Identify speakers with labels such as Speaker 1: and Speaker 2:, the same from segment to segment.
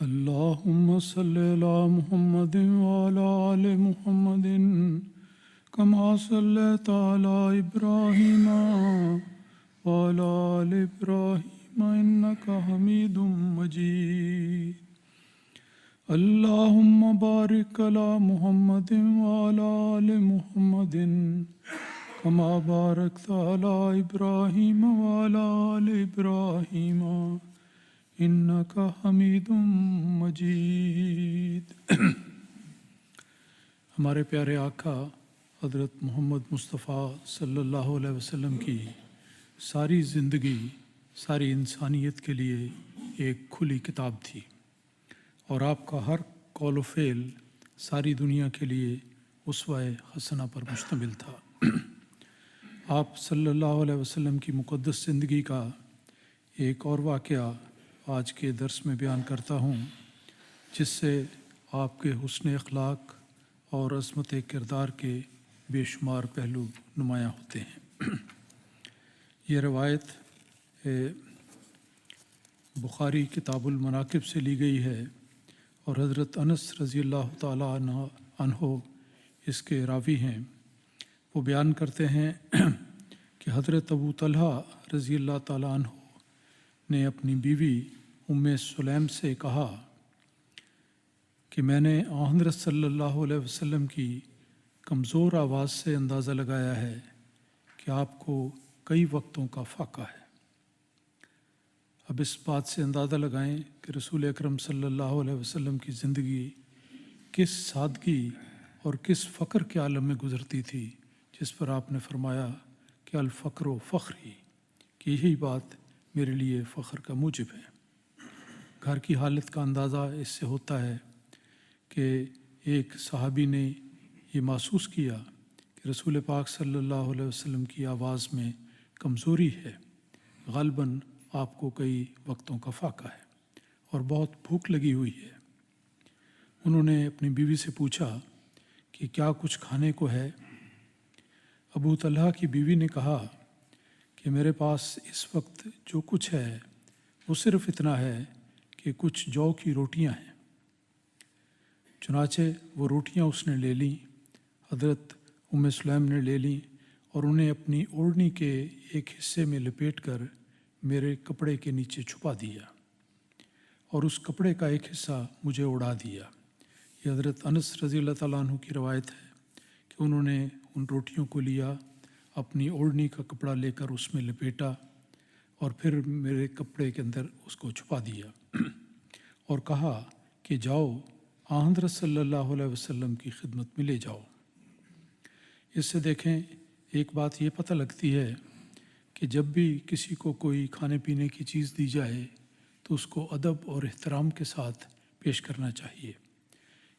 Speaker 1: اللهم صل على محمد وعلى آل محمد كما صليت على إبراهيم وعلى آل إبراهيم إنك حميد مجيد. اللهم بارك على محمد وعلى آل محمد كما باركت على إبراهيم وعلى آل إبراهيم إنك حميد مجيد. ہمارے پیارے آقا حضرت محمد مصطفیٰ صلی اللہ علیہ وسلم کی ساری زندگی ساری انسانیت کے لیے ایک کھلی کتاب تھی، اور آپ کا ہر قول و فعل ساری دنیا کے لیے اسوہ حسنہ پر مشتمل تھا. آپ صلی اللہ علیہ وسلم کی مقدس زندگی کا ایک اور واقعہ آج کے درس میں بیان کرتا ہوں، جس سے آپ کے حسن اخلاق اور عظمت کردار کے بے شمار پہلو نمایاں ہوتے ہیں. یہ روایت بخاری کتاب المناقب سے لی گئی ہے، اور حضرت انس رضی اللہ تعالیٰ عنہ اس کے راوی ہیں. وہ بیان کرتے ہیں کہ حضرت ابو طلحہ رضی اللہ تعالیٰ عنہ نے اپنی بیوی ام سلیم سے کہا کہ میں نے حضرت صلی اللہ علیہ وسلم کی کمزور آواز سے اندازہ لگایا ہے کہ آپ کو کئی وقتوں کا فاقہ ہے. اب اس بات سے اندازہ لگائیں کہ رسول اکرم صلی اللہ علیہ وسلم کی زندگی کس سادگی اور کس فقر کے عالم میں گزرتی تھی، جس پر آپ نے فرمایا کہ الفقر و فخری، کہ یہی بات میرے لیے فخر کا موجب ہے. گھر کی حالت کا اندازہ اس سے ہوتا ہے کہ ایک صحابی نے یہ محسوس کیا کہ رسول پاک صلی اللہ علیہ وسلم کی آواز میں کمزوری ہے، غالباً آپ کو کئی وقتوں کا فاقہ ہے اور بہت بھوک لگی ہوئی ہے. انہوں نے اپنی بیوی سے پوچھا کہ کیا کچھ کھانے کو ہے؟ ابو طلحہ کی بیوی نے کہا کہ میرے پاس اس وقت جو کچھ ہے وہ صرف اتنا ہے کہ کچھ جو کی روٹیاں ہیں. چنانچہ وہ روٹیاں اس نے لے لیں، حضرت ام سلیم نے لے لیں، اور انہیں اپنی اوڑھنی کے ایک حصے میں لپیٹ کر میرے کپڑے کے نیچے چھپا دیا، اور اس کپڑے کا ایک حصہ مجھے اڑا دیا. یہ حضرت انس رضی اللہ تعالیٰ عنہ کی روایت ہے کہ انہوں نے ان روٹیوں کو لیا، اپنی اوڑھنی کا کپڑا لے کر اس میں لپیٹا، اور پھر میرے کپڑے کے اندر اس کو چھپا دیا اور کہا کہ جاؤ حضرت صلی اللہ علیہ وسلم کی خدمت میں لے جاؤ. اس سے دیکھیں ایک بات یہ پتہ لگتی ہے کہ جب بھی کسی کو کوئی کھانے پینے کی چیز دی جائے تو اس کو ادب اور احترام کے ساتھ پیش کرنا چاہیے.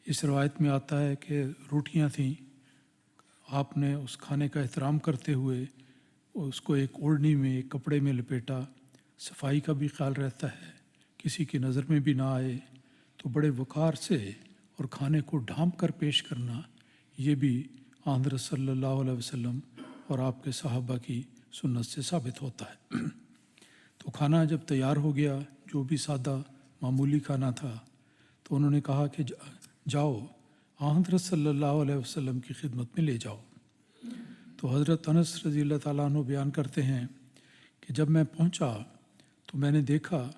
Speaker 1: اس روایت میں آتا ہے کہ روٹیاں تھیں، آپ نے اس کھانے کا احترام کرتے ہوئے اس کو ایک اوڑھنی میں ایک کپڑے میں لپیٹا. صفائی کا بھی خیال رہتا ہے، کسی کی نظر میں بھی نہ آئے، تو بڑے وقار سے اور کھانے کو ڈھانپ کر پیش کرنا، یہ بھی حضرت صلی اللہ علیہ وسلم اور آپ کے صحابہ کی سنت سے ثابت ہوتا ہے. تو کھانا جب تیار ہو گیا، جو بھی سادہ معمولی کھانا تھا، تو انہوں نے کہا کہ جاؤ حضرت صلی اللہ علیہ وسلم کی خدمت میں لے جاؤ. تو حضرت انس رضی اللہ تعالیٰ عنہ بیان کرتے ہیں کہ جب میں پہنچا تو میں نے دیکھا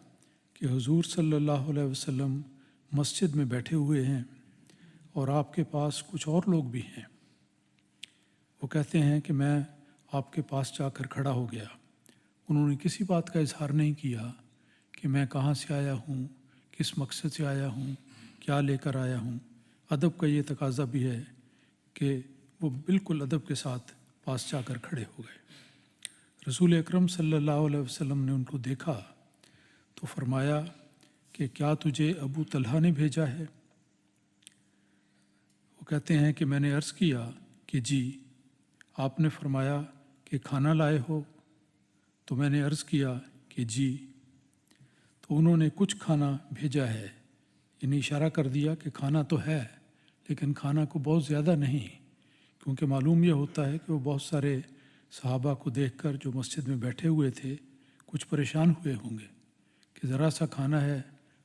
Speaker 1: کہ حضور صلی اللہ علیہ وسلم مسجد میں بیٹھے ہوئے ہیں، اور آپ کے پاس کچھ اور لوگ بھی ہیں. وہ کہتے ہیں کہ میں آپ کے پاس جا کر کھڑا ہو گیا. انہوں نے کسی بات کا اظہار نہیں کیا کہ میں کہاں سے آیا ہوں، کس مقصد سے آیا ہوں، کیا لے کر آیا ہوں. ادب کا یہ تقاضا بھی ہے کہ وہ بالکل ادب کے ساتھ پاس جا کر کھڑے ہو گئے. رسول اکرم صلی اللہ علیہ وسلم نے ان کو دیکھا تو فرمایا کہ کیا تجھے ابو طلحہ نے بھیجا ہے؟ وہ کہتے ہیں کہ میں نے عرض کیا کہ جی. آپ نے فرمایا کہ کھانا لائے ہو؟ تو میں نے عرض کیا کہ جی. تو انہوں نے کچھ کھانا بھیجا ہے، یعنی اشارہ کر دیا کہ کھانا تو ہے لیکن کھانا کو بہت زیادہ نہیں، کیونکہ معلوم یہ ہوتا ہے کہ وہ بہت سارے صحابہ کو دیکھ کر جو مسجد میں بیٹھے ہوئے تھے کچھ پریشان ہوئے ہوں گے کہ ذرا سا کھانا ہے،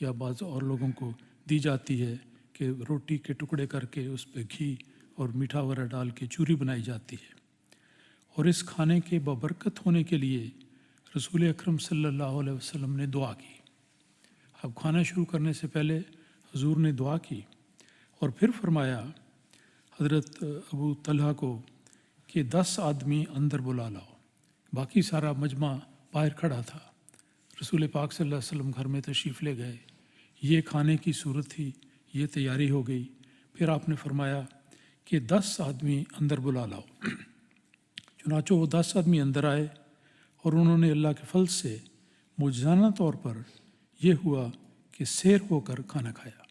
Speaker 1: یا بعض اور لوگوں کو دی جاتی ہے کہ روٹی کے ٹکڑے کر کے اس پہ گھی اور میٹھا وغیرہ ڈال کے چوری بنائی جاتی ہے۔ اور اس کھانے کے بابرکت ہونے کے لیے رسول اکرم صلی اللہ علیہ وسلم نے دعا کی۔ اب کھانا شروع کرنے سے پہلے حضور نے دعا کی اور پھر فرمایا حضرت ابو طلحہ کو کہ 10 آدمی اندر بلا لاؤ۔ باقی سارا مجمع باہر کھڑا تھا۔ رسول پاک صلی اللہ علیہ وسلم گھر میں تشریف لے گئے، یہ کھانے کی صورت تھی، یہ تیاری ہو گئی۔ پھر آپ نے فرمایا کہ 10 آدمی اندر بلا لاؤ۔ چنانچہ وہ 10 آدمی اندر آئے اور انہوں نے اللہ کے فضل سے معجزانہ طور پر یہ ہوا کہ سیر ہو کر کھانا کھایا۔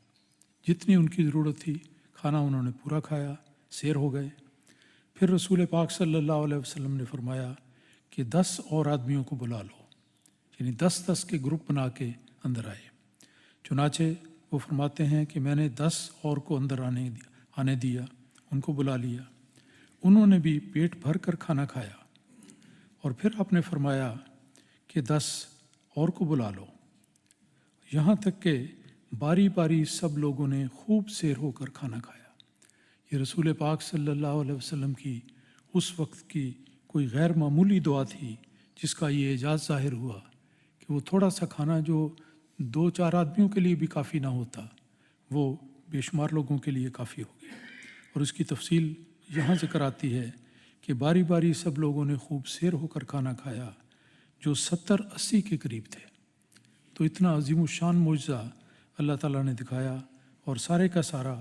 Speaker 1: جتنی ان کی ضرورت تھی کھانا انہوں نے پورا کھایا، سیر ہو گئے۔ پھر رسول پاک صلی اللہ علیہ وسلم نے فرمایا کہ 10 اور آدمیوں کو بلا لو، یعنی 10 کے گروپ بنا کے اندر آئے۔ چنانچہ وہ فرماتے ہیں کہ میں نے 10 اور کو اندر آنے دیا، ان کو بلا لیا، انہوں نے بھی پیٹ بھر کر کھانا کھایا۔ اور پھر آپ نے فرمایا کہ 10 اور کو بلا لو، یہاں تک کہ باری باری سب لوگوں نے خوب سیر ہو کر کھانا کھایا۔ یہ رسول پاک صلی اللہ علیہ وسلم کی اس وقت کی کوئی غیر معمولی دعا تھی، جس کا یہ اعجاز ظاہر ہوا کہ وہ تھوڑا سا کھانا جو 2-4 آدمیوں کے لیے بھی کافی نہ ہوتا، وہ بے شمار لوگوں کے لیے کافی ہو گیا۔ اور اس کی تفصیل یہاں ذکر آتی ہے کہ باری باری سب لوگوں نے خوب سیر ہو کر کھانا کھایا، جو 70-80 کے قریب تھے۔ تو اتنا عظیم الشان معجزہ اللہ تعالیٰ نے دکھایا، اور سارے کا سارا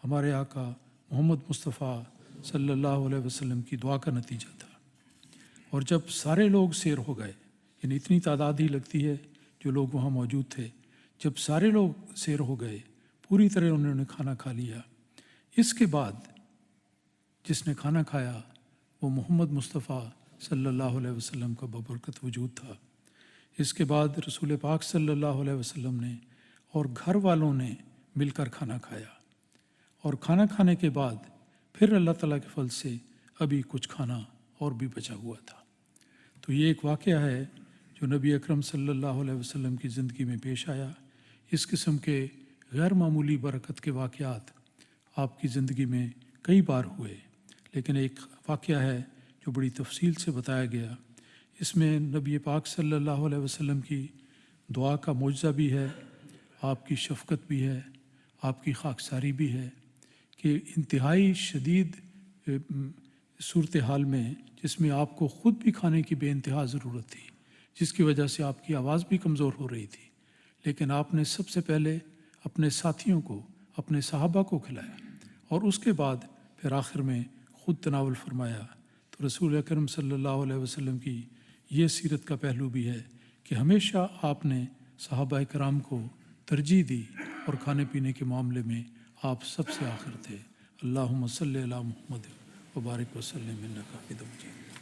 Speaker 1: ہمارے آقا محمد مصطفیٰ صلی اللہ علیہ وسلم کی دعا کا نتیجہ تھا۔ اور جب سارے لوگ سیر ہو گئے، یعنی اتنی تعداد ہی لگتی ہے جو لوگ وہاں موجود تھے، جب سارے لوگ سیر ہو گئے، پوری طرح انہوں نے کھانا کھا لیا، اس کے بعد جس نے کھانا کھایا وہ محمد مصطفیٰ صلی اللہ علیہ وسلم کا بابرکت وجود تھا۔ اس کے بعد رسول پاک صلی اللہ علیہ وسلم نے اور گھر والوں نے مل کر کھانا کھایا، اور کھانا کھانے کے بعد پھر اللہ تعالیٰ کے فضل سے ابھی کچھ کھانا اور بھی بچا ہوا تھا۔ تو یہ ایک واقعہ ہے جو نبی اکرم صلی اللہ علیہ وسلم کی زندگی میں پیش آیا۔ اس قسم کے غیر معمولی برکت کے واقعات آپ کی زندگی میں کئی بار ہوئے، لیکن ایک واقعہ ہے جو بڑی تفصیل سے بتایا گیا۔ اس میں نبی پاک صلی اللہ علیہ وسلم کی دعا کا معجزہ بھی ہے، آپ کی شفقت بھی ہے، آپ کی خاکساری بھی ہے کہ انتہائی شدید صورتحال میں، جس میں آپ کو خود بھی کھانے کی بے انتہا ضرورت تھی، جس کی وجہ سے آپ کی آواز بھی کمزور ہو رہی تھی، لیکن آپ نے سب سے پہلے اپنے ساتھیوں کو، اپنے صحابہ کو کھلایا، اور اس کے بعد پھر آخر میں خود تناول فرمایا۔ تو رسول اکرم صلی اللہ علیہ وسلم کی یہ سیرت کا پہلو بھی ہے کہ ہمیشہ آپ نے صحابہ کرام کو ترجیح دی، اور کھانے پینے کے معاملے میں آپ سب سے آخر تھے۔ اللہم صلی علی محمد وبارک وسلم انک حمید مجید۔